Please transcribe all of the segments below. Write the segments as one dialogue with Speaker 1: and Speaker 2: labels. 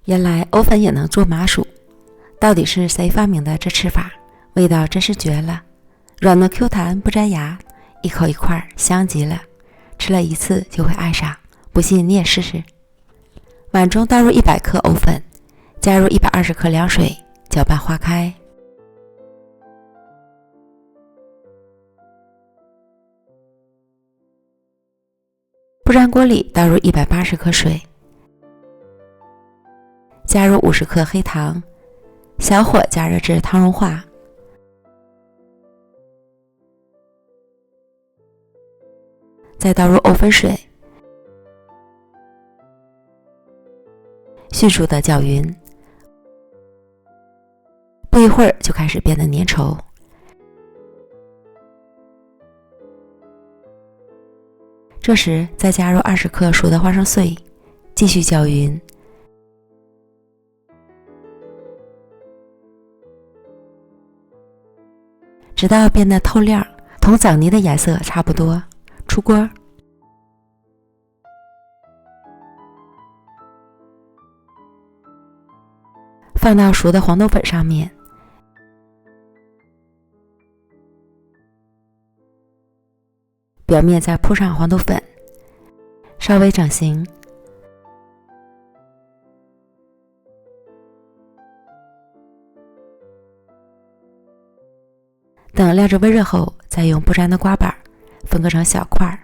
Speaker 1: 原来藕粉也能做麻薯，到底是谁发明的这吃法？味道真是绝了，软糯 Q 弹不粘牙，一口一块香极了，吃了一次就会爱上，不信你也试试。碗中倒入100克藕粉，加入120克凉水，搅拌化开。不粘锅里倒入180克水，加入50克黑糖，小火加热至糖融化。再倒入藕粉水，迅速的搅匀，不一会儿就开始变得粘稠。这时再加入20克熟的花生碎，继续搅匀，直到变得透亮，同枣泥的颜色差不多，出锅。放到熟的黄豆粉上面，表面再铺上黄豆粉，稍微整形。等料汁微热后，再用不粘的刮板分割成小块儿，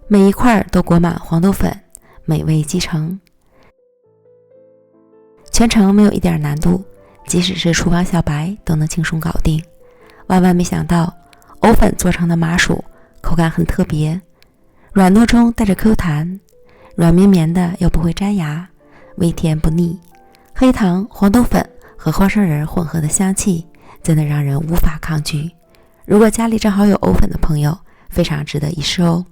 Speaker 1: 每一块都裹满黄豆粉，美味即成。全程没有一点难度，即使是厨房小白都能轻松搞定。万万没想到，藕粉做成的麻薯口感很特别，软糯中带着 Q 弹，软绵绵的又不会粘牙，微甜不腻。黑糖、黄豆粉和花生仁混合的香气真的让人无法抗拒。如果家里正好有藕粉的朋友，非常值得一试哦。